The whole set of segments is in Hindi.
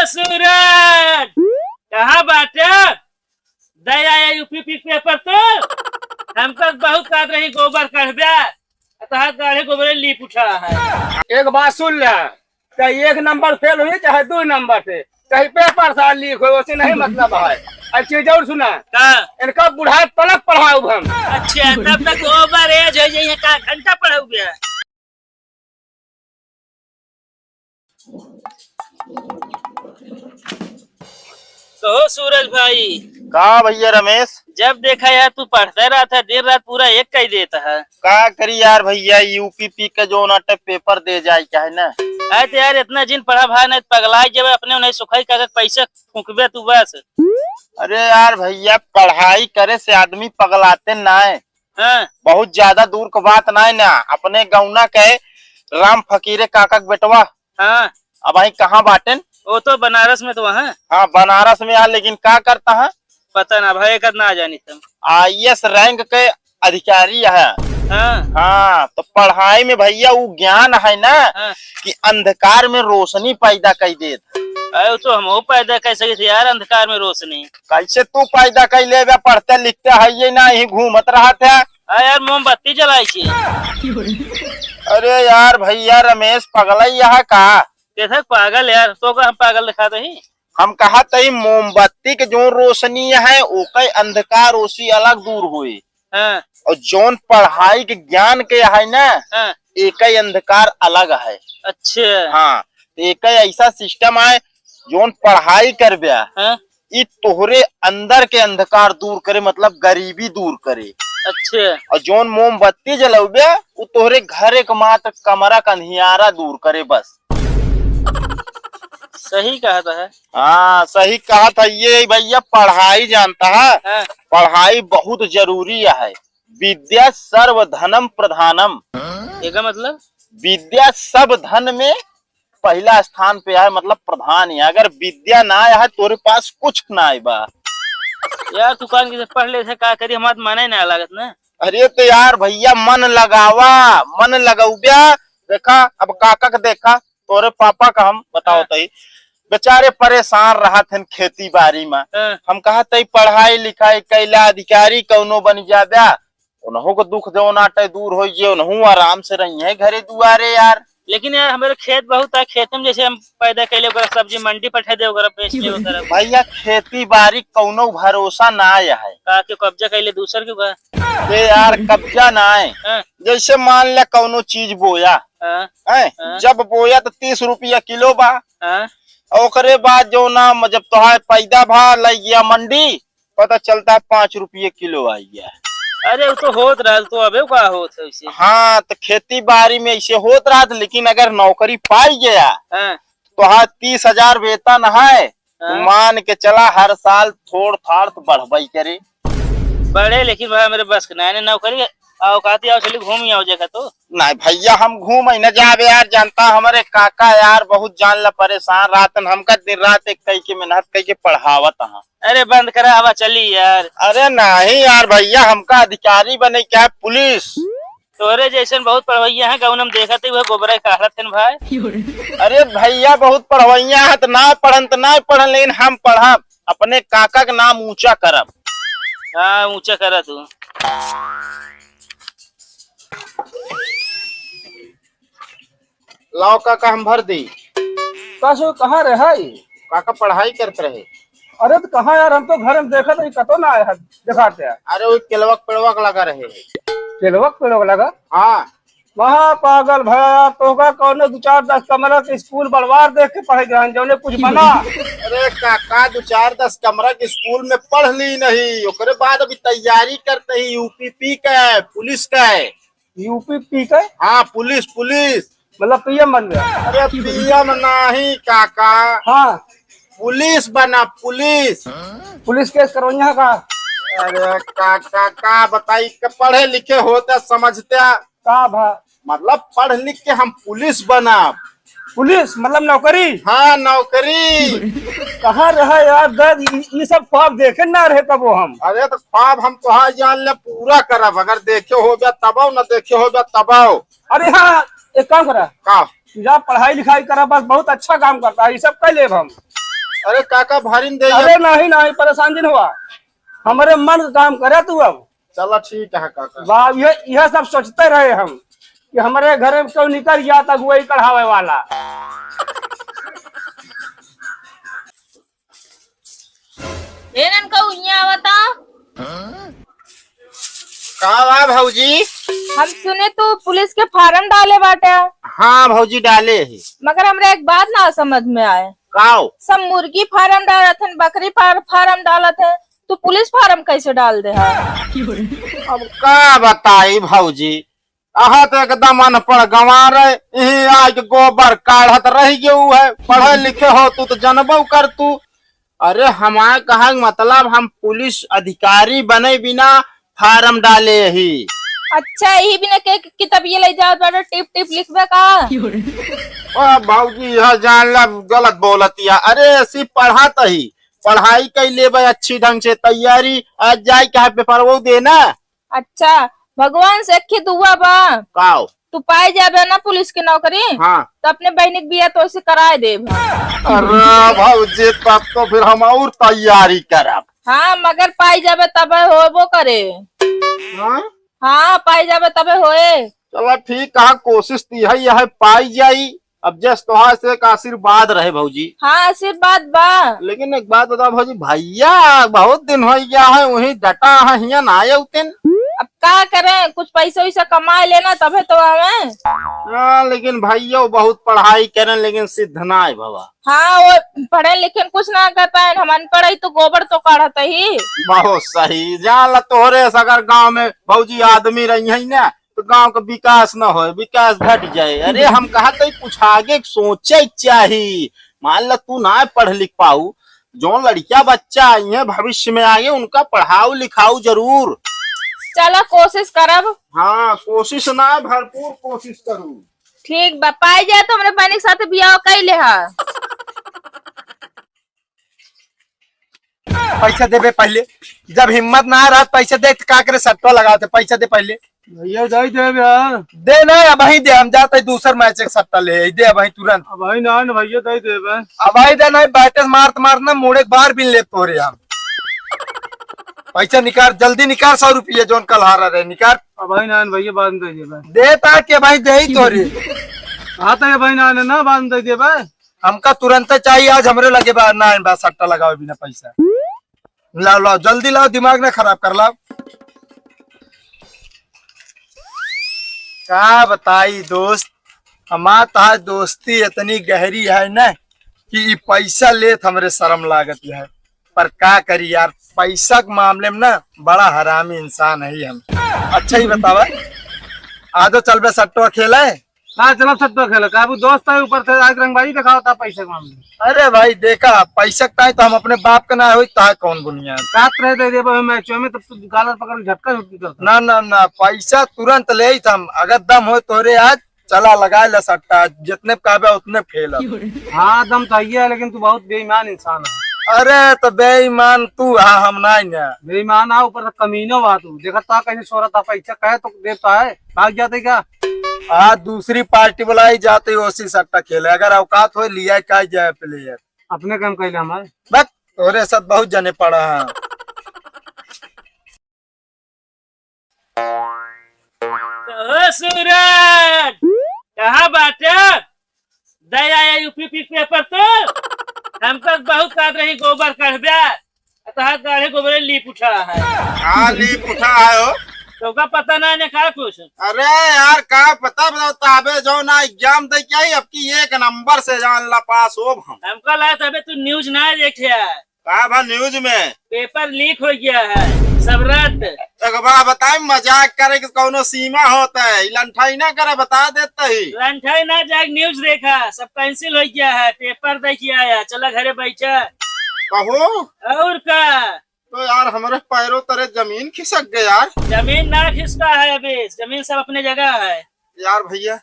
सूरज कहाँ बाटे? दया यूपी पेपर तो हमको बहुत काट रही गोबर कर दिया गाढ़े गोबर लीप उठा है। एक बात सुन ले, चाहे 1 नंबर फेल हुई चाहे 2 नंबर से, कहीं पेपर सा लीक हो उसे नहीं मतलब है। अच्छी जरूर सुना इनका बुढ़ा तलक पढ़ाऊ हम। अच्छा तब तक ओवर एज हो जाइए का घंटा पढ़ाऊ गया। तो सूरज भाई कहा भैया रमेश, जब देखा यार तू पढ़ता रहा था दिन रात पूरा एक का ही देता है। का करी यार भैया, यूपीपी का जो नाटक पेपर दे जाए क्या है ना। आए तो यार इतना जिन पढ़ा भाई नहीं पगलाई जब अपने उन्हें सुखाई कागज पैसे फूकबे तू बस। अरे यार भैया, पढ़ाई करे से आदमी पगलाते ना है। हाँ। बहुत ज्यादा दूर का बात ना है ना। अपने गौना के राम फकीरे काका के बेटवा हाँ। अब वही कहाँ बाटेन? वो तो बनारस में तो वहाँ। हाँ बनारस में है, लेकिन क्या करता है पता ना भाई, कर ना जानी तुम। IAS रैंक के अधिकारी है। हाँ। हाँ तो पढ़ाई में भैया वो ज्ञान है ना। हाँ। कि अंधकार में रोशनी पैदा कर देता। अरे तो हम पैदा कर सके थे यार अंधकार में रोशनी। कैसे तू पैदा कर ले? पढ़ते लिखते है ये ना, ही घूमत रहा था। यार मोमबत्ती जलाई थी। अरे यार भैया रमेश पगला यहाँ का कैसे पागल यार, तो हम पागल दिखा दही। हम कहा तई मोमबत्ती के जो रोशनी है ओके अंधकार रोशनी अलग दूर हुई। हाँ। और जोन पढ़ाई के ज्ञान के है ना। हाँ। एक अंधकार अलग है। अच्छा। हाँ एक ऐसा सिस्टम है जोन पढ़ाई कर बिया। हाँ? ये तोहरे अंदर के अंधकार दूर करे, मतलब गरीबी दूर करे। अच्छा। और जोन मोमबत्ती जलौबे वो तोहरे घर एक मात्र कमरा का अंधियारा दूर करे बस। सही कहा था है। हाँ सही कहा था। ये भैया पढ़ाई जानता है। हाँ। पढ़ाई बहुत जरूरी है। विद्या सर्व धनम प्रधानम। इसका मतलब विद्या सब धन में पहला स्थान पे है, मतलब प्रधान है। अगर विद्या ना है तोरे पास कुछ ना है बा। यार दुकान की पढ़ ले थे का करी हमारे माने ना लागत ना। अरे तो यार भैया मन लगावा, मन लगाऊब्या। देखा अब काका का देखा, तोरे पापा का हम बताओ तई बेचारे परेशान रहा थे खेती बाड़ी में। हम कहा तई पढ़ाई लिखाई कैला अधिकारी कौनो बन जाब्या, उन्हों को दुख जो नाटे दूर हो जे, उन्हों आराम से रही है घरे दुआरे यार। लेकिन यार हमारे खेत बहुत है, खेत में जैसे हम पैदा कैले सब्जी मंडी पठा दे बेचने भैया खेती बाड़ी कौनो भरोसा ना है। का के कब्जा कैले दूसर के बा यार कब्जा ना है। जैसे मान ले कौनो चीज बोया है, जब बोया तो 30 रुपया किलो बा। ओकरे बाद जो ना जब तोहार पैदा भा लग गया मंडी, पता चलता है 5 रुपये किलो आई गया। अरे वो तो होत रहा, तो अबे का होत है इसे। हाँ तो खेती बाड़ी में ऐसे होत रहा, लेकिन अगर नौकरी पाई गया तो हाँ 30,000 वेतन है। तो मान के चला हर साल थोड़ थाड़ तो बढ़ाई करे बढ़े। लेकिन भाई मेरे बस ना नौकरी आओ कहती आओ चली घूम आओ जगह तो नहीं भैया, हम घूम न जावे यार। जानता हमारे काका यार बहुत जान ला परेशान रातन, हमका दिन रात एक कई के मेहनत कई के पढ़ावत है। अरे बंद करा हवा चली यार। अरे नहीं यार भैया, हमका अधिकारी बने क्या है पुलिस। तोरे जैसे बहुत पढ़वैया है गौनम देखा थे गोबरा काढ़त थे भाई। अरे भैया बहुत पढ़वैया है तो ना पढ़न तो ना पढ़न, लेकिन हम पढ़ब अपने काका का नाम ऊंचा करब। हाँ ऊंचा करा तू। लाओ काका हम भर दी। कसो कहाँ रहे? काका पढ़ाई करते रहे। अरे तो कहाँ यार, हम तो घर में देखा नहीं, कतो ना आया दिखाते। अरे वो केलवक पेड़वक लगा रहे। केलवक पेड़वक लगा? हाँ वहाँ पागल भया तो कौन 2-4-10 कमरा के स्कूल बलवार देख के पढ़े गए जो कुछ बना। अरे काका 2-4-10 कमरा के स्कूल में पढ़ ली नहीं, ओकरे बाद अभी तैयारी करते ही यूपीपी का पुलिस का। यूपीपी का? हाँ पुलिस मतलब PM बन गया? अरे PM नहीं काका। हाँ पुलिस बना, पुलिस केस करवैया का। अरे काका का बताई पढ़े लिखे होता समझते का भा मतलब पढ़ लिख के हम पुलिस बना। पुलिस मतलब नौकरी? हाँ नौकरी। कहाँ रहा यार दर्द, ये सब ख्वाब देखे ना रहे तब वो हम। अरे तो ख्वाब हम तो हाँ जान ले पूरा करब, अगर देखे हो गया तबाओ न देखे हो गया तबाओ। अरे हाँ एक काम करा का जब पढ़ाई लिखाई करा बस बहुत अच्छा काम करता है, ये सब कर ले हम। अरे काका भारी न दे। अरे नहीं नहीं परेशान दिन हुआ, हमारे मन का काम करे तू अब। चलो ठीक है काका। वाह, यह सब सोचते रहे हम कि हमारे घर में क्यों निकल गया था वही कढ़ावे वाला। का भौजी? हम सुने तो पुलिस के फार्म डाले बाटे। हाँ भौजी डाले है। मगर हमरा एक बात ना समझ में आए। काओ? सब मुर्गी फार्म डालत हैं, बकरी फार्म डालत है, तो पुलिस फार्म कैसे डाल दे है? अब का बताई भौजी, अहा तो एकदम अनपढ़ गंवा रहे, यही आज गोबर काढ़त रह गयो है। पढ़े लिखे हो तू तो जानबो कर तू। अरे हमारे कहा मतलब हम पुलिस अधिकारी बने बिना फार्म डाले ही। अच्छा, यही बिना के किताब ये ले जाओ बाटे, टिप टिप लिखबे का? भौजी यह जान ला गलत बोलतिया। अरे ऐसी पढ़ात ही, पढ़ाई कर ले अच्छी ढंग से, तैयारी आज जाए क्या पेपर वो देना। अच्छा, भगवान से अखी दुआ बा काओ तू पाए जाबे ना पुलिस की नौकरी। हाँ तो अपने बहनी के बिया तो ऐसे कराए दे। अरे भौजी तब तो फिर हम और तैयारी करब। हाँ, मगर पाई जाबे तबे होबो करे। हाँ? हाँ, पाई जाबे तबे होए। चलो ठीक है, कोशिश ती है यह पाई जाई। अब जस तोहार से एक आशीर्वाद रहे भौजी। हाँ, आशीर्वाद बा। लेकिन एक बात बता भौजी, भैया बहुत दिन हो गया है वही डटा है, हियां ना आए उतन। अब क्या करें, कुछ पैसा वैसा कमा लेना तबे तो आवे। लेकिन भैया बहुत पढ़ाई करें लेकिन सिद्ध ना है बाबा। हाँ, वो पढ़े लिखे कुछ ना कर पाए, हम अनपढ़ तो गोबर तो काढ़त ही। बहुत सही। जान ला तोहरे अगर गांव में भौजी आदमी रही है ना तो गांव का विकास न हो, विकास घट जाए। अरे हम कहा तो कुछ आगे सोचे चाहिए। मान ला तू ना पढ़ लिख पाऊ, जो लड़किया बच्चा आई है भविष्य में आगे उनका पढ़ाओ लिखाओ जरूर। चलो कोशिश करब। हाँ कोशिश ना, भरपूर कोशिश करूँ। ठीक बा, पाई जाए तो हमरे बहनी के साथ बियाह कैले है। पैसा देबे पहले, जब हिम्मत ना रहा पैसा दे का करे, सट्टा लगाते पैसा दे पहले। भैया जाई दे यार। दे ना, अब ही दे, हम जाते दूसर मैच एक सट्टा ले दे अब ही तुरंत। अब भाई ना भैया दाई दे बे। अब ही दे नहीं, बैटे मारत मारना मोड़े बार बिन ले तोरे हम। पैसा निकाल, जल्दी निकाल, 100 रुपये जोन कल हारा रहे निकाल। अब भाई ना भैया बाद में दे बे। दे ताकि भाई दे ही तोरे। आता है भाई ना बाद में दे बे। हमका तुरंत चाहिए, आज हमरे लगे बा ना बा सट्टा लगाओ बिना पैसा। लाओ लाओ जल्दी लाओ, दिमाग ना खराब कर लाओ। क्या बताई दोस्त, हमार तहार दोस्ती इतनी गहरी है ना कि पैसा लेत हमरे शर्म लागत है। पर क्या करी यार, पैसा के मामले में ना बड़ा हरामी इंसान है हम। अच्छा ही बतावा, आदो चल बे सट्टो खेले। हाँ चलो सट्टा खेलो, काबू दोस्त है ऊपर से आज रंगबाजी दिखाओ था पैसे के मामले। अरे भाई देखा, पैसा का तो हम अपने बाप का ना हो कौन बुनियाद रात रहे दे मैच में, तब तो गालर पकड़ झटका झटकी करता। ना ना ना, पैसा तुरंत ले ही हम। अगर दम हो तोरे आज चला लगा ले सट्टा, जितने काबे उतने फेल। हाँ दम तो है, लेकिन तू बहुत बेईमान इंसान है। अरे तो बेईमान तू, हाँ हम ना बेईमान आ, ऊपर से कमीनो बा तू। देखा था कैसे सोरा था, पैसा कहे तो देता है, भाग जाते क्या। आज दूसरी पार्टी बुलाई जाते उसी सट्टा खेले, अगर औकात हो लिया क्या जाए प्लेयर। अपने काम कैले हमारे बस तोरे साथ बहुत जने पड़ा है। सूरज कहाँ बाटे? दे आया यूपी पेपर तो हमको बहुत काट रही गोबर कढ़बे, तहां गाढ़े गोबर लीप उठा है। हाँ लीप उठा है हो। तो का पता ना ने का कुछ। अरे यार का पता बताओ, ताबे जो ना एग्जाम दे के आई अब की 1 नंबर से जान ला पास हो हम। हमका लगा तबे तू न्यूज ना देखे है। का भा न्यूज में पेपर लीक हो गया है सब रद्द। एक बार बताए, मजाक करे कि कोनो सीमा होता है, लंठाई ना करे बता देता ही। लंठाई ना जाग, न्यूज देखा सब कैंसिल हो गया है, पेपर देखिए आया। चला घरे बैठा कहो और का। तो यार हमारे पैरों तरे जमीन खिसक गए यार। जमीन ना खिसका है, अभी जमीन सब अपने जगह है। यार भैया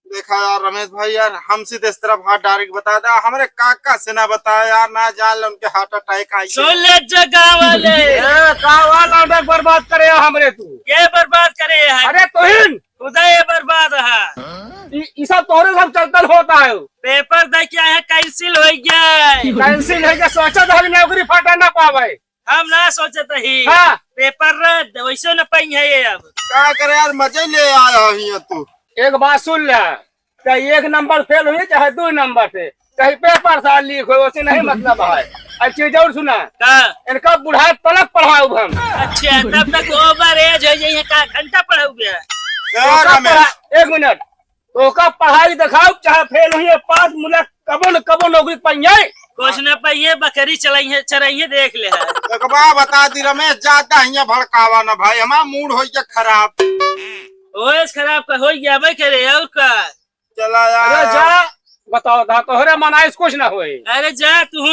देखा यार, रमेश भाई यार हमसे इस तरफ हाथ डायरेक्ट बता दे, हमारे काका से ना बताया यार, ना जान ले उनके हार्ट अटैक आई। सुन ले जगह वाले बर्बाद करे हमरे तू। ये बर्बाद करे है। अरे तोहिन उदय बर्बाद है। ई सब तोरे सब चलतल होता है। पेपर दे के आए कैंसिल हो गए। कैंसिल है के सोचा था नौकरी फटा ना पावे। हम ना सोचे ही हाँ। पेपर रद्द वैसे न पाई है ये अब। क्या करे यार, मजे ले आया है तू। एक बात सुन ले, चाहे 1 नंबर फेल हुई चाहे 2 नंबर से, कहीं पेपर साल लीक हो, उसे नहीं मतलब है। और चीज और सुना, इनका बुढ़ा तलक पढ़ाऊ हम। अच्छा तब तक ओवर एज हो जाइए का घंटा पढ़ाऊ गया। एक मिनट, तो का पढ़ाई दिखाओ, चाहे फेल हुई पास मुल्क कबो न कबो नौकरी पाई जाए। कुछ न पाइए, बकरी चलाइए चराइए देख ले है। बता दी रमेश, ज्यादा यहाँ भड़कावा ना भाई, हमारा मूड हो गया खराब। ओएस खराब का हो गया भाई करे और का। चला अरे यार जा, बताओ दा तोहरे मनाइस कुछ ना होए। अरे जा तू।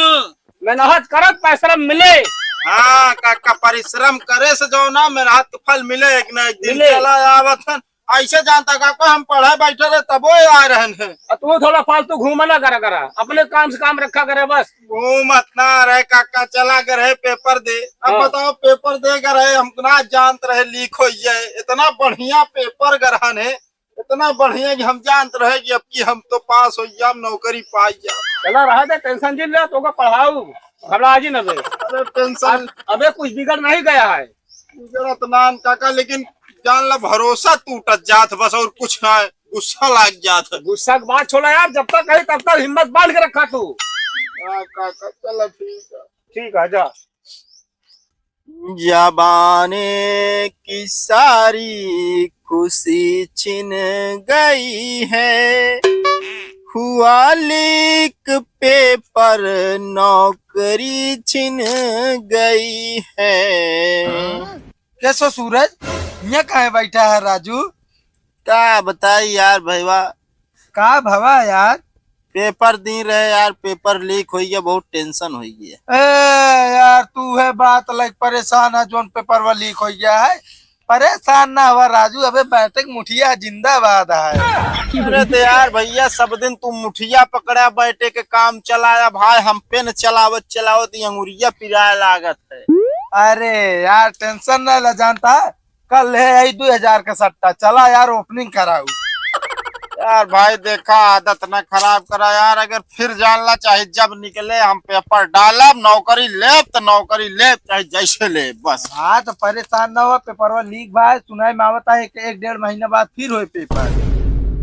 मेहनत करत पैसा मिले। हाँ काका, परिश्रम करे से जो ना मेहनत के फल मिले एक न एक दिन। मिले। चला आवत ऐसे जानता काका, हम पढ़े बैठे रहे तबो आ रहे हैं। तू थोड़ा फालतू घूमा ना करा, अपने काम से काम रखा करे बस। घूमत ना रहे काका, चला कर रहे पेपर दे। अब हाँ। बताओ पेपर दे कर रहे, हम ना जानते रहे लीक हो जाए। इतना बढ़िया पेपर ग्रहण है, इतना बढ़िया कि हम जानते रहे कि अब की हम तो पास हो जाए, हम नौकरी पाई जाए। चला रहा था, टेंशन जिल रहा तो पढ़ाऊ घबरा जी न बे। अरे टेंशन अबे कुछ बिगड़ नहीं गया है। जरूरत ना काका, लेकिन जान ला भरोसा टूटत जात बस, और कुछ ना, गुस्सा लग जात है। गुस्सा की बात छोड़ा यार, जब तक कही तब तक हिम्मत बांध के रखा तू। हाँ काका, चलो ठीक है। ठीक है जा। जबाने की सारी खुशी छिन गई है, हुआ लीक पेपर नौकरी छिन गई है। कैसो सूरज, यहाँ कहाँ बैठा है राजू? क्या बताई यार भैया, का भवा यार? पेपर दी रहे यार, पेपर लीक हो गया, बहुत टेंशन हो गया। यार तू है बात लाइक परेशान है, जोन पेपर वो लीक हो गया है। परेशान ना हुआ राजू, अबे बैठक मुठिया जिंदाबाद है। अरे तो यार भैया, सब दिन तू मुठिया पकड़ा बैठे के काम चलाया भाई, हम पेन चलावत चलावत अंगुरिया पिराए लागत है। अरे यार टेंशन ना ले, जानता है कल है 2000 का सट्टा, चला यार ओपनिंग कराऊ। यार भाई देखा, आदत ना खराब करा यार, अगर फिर जानना चाहे जब निकले हम पेपर डालब, नौकरी ले तो नौकरी ले, चाहे जैसे ले बस। हाँ तो परेशान ना हुआ, पेपर वो लीक भाई सुनाई में आवता है कि 1-1.5 महीना बाद फिर हो पेपर।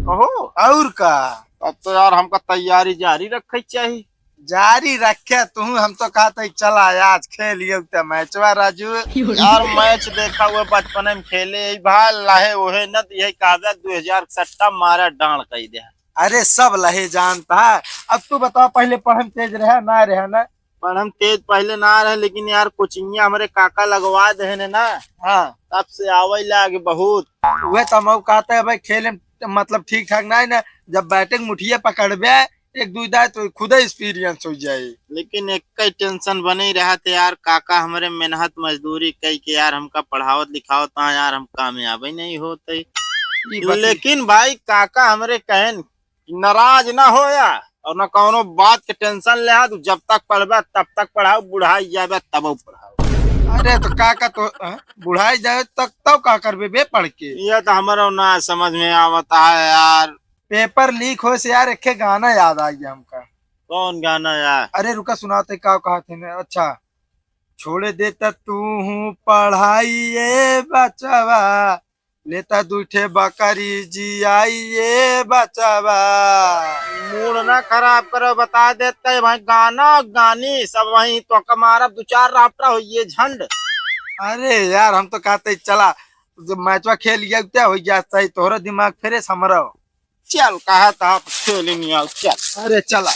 ओहो, और का अब तो यार हमका तैयारी जारी रखे चाहिए। जारी रखे तू, हम तो कहते चला आज खेलिए मैचवा राजू। यार मैच देखा हुआ बचपन में खेले भाई, लाहे ओहे न यही कहा 2000 सट्टा मारा डांड कही दे। अरे सब लहे जानता है। अब तू बताओ, पहले पढ़म तेज रहे ना रहे ना? पर हम तेज पहले ना रहे, लेकिन यार कोचिंग हमारे काका लगवा दे ना, हाँ तब से आवे लागे बहुत। वह तो कहते है भाई खेले मतलब ठीक ठाक ना है ना, जब बैटिंग मुठिया पकड़बे 1-2 दाए तो खुद एक्सपीरियंस हो जाए। लेकिन एक ही टेंशन बने रहा थे यार, काका हमारे मेहनत मजदूरी कई के यार हमका पढ़ावत लिखावत यार, हम कामयाब नहीं होते। लेकिन भाई काका हमारे कहन नाराज ना हो यार, और न कोनो बात के टेंशन ले, तू जब तक पढ़बा तब तक पढ़ाओ, बुढ़ाई जाबे तब पढ़ाओ। अरे तो काका तो बुढ़ाई जाए तक तब का करबे बे पढ़ के? ये तो हमारा ना समझ में आवता है यार। पेपर लीक हो से यार एक गाना याद आ गया हमका। कौन गाना यार? अरे रुका सुनाते का कहा थे ना। अच्छा, छोड़ देता तू हूँ पढ़ाई ये बचावा, लेता दूठे बकरी जियाई ये बचावा। मूड ना खराब करो, बता देते है भाई, गाना गानी सब वही तो कमारा 2-4 राफ्टा हो ये झंड। अरे यार हम तो कहते चला जब मैचवा खेल गया क्या हो गया सही, तोहरा दिमाग फिर समरा। चल कहा था खेल नहीं आओ, चल। अरे चला।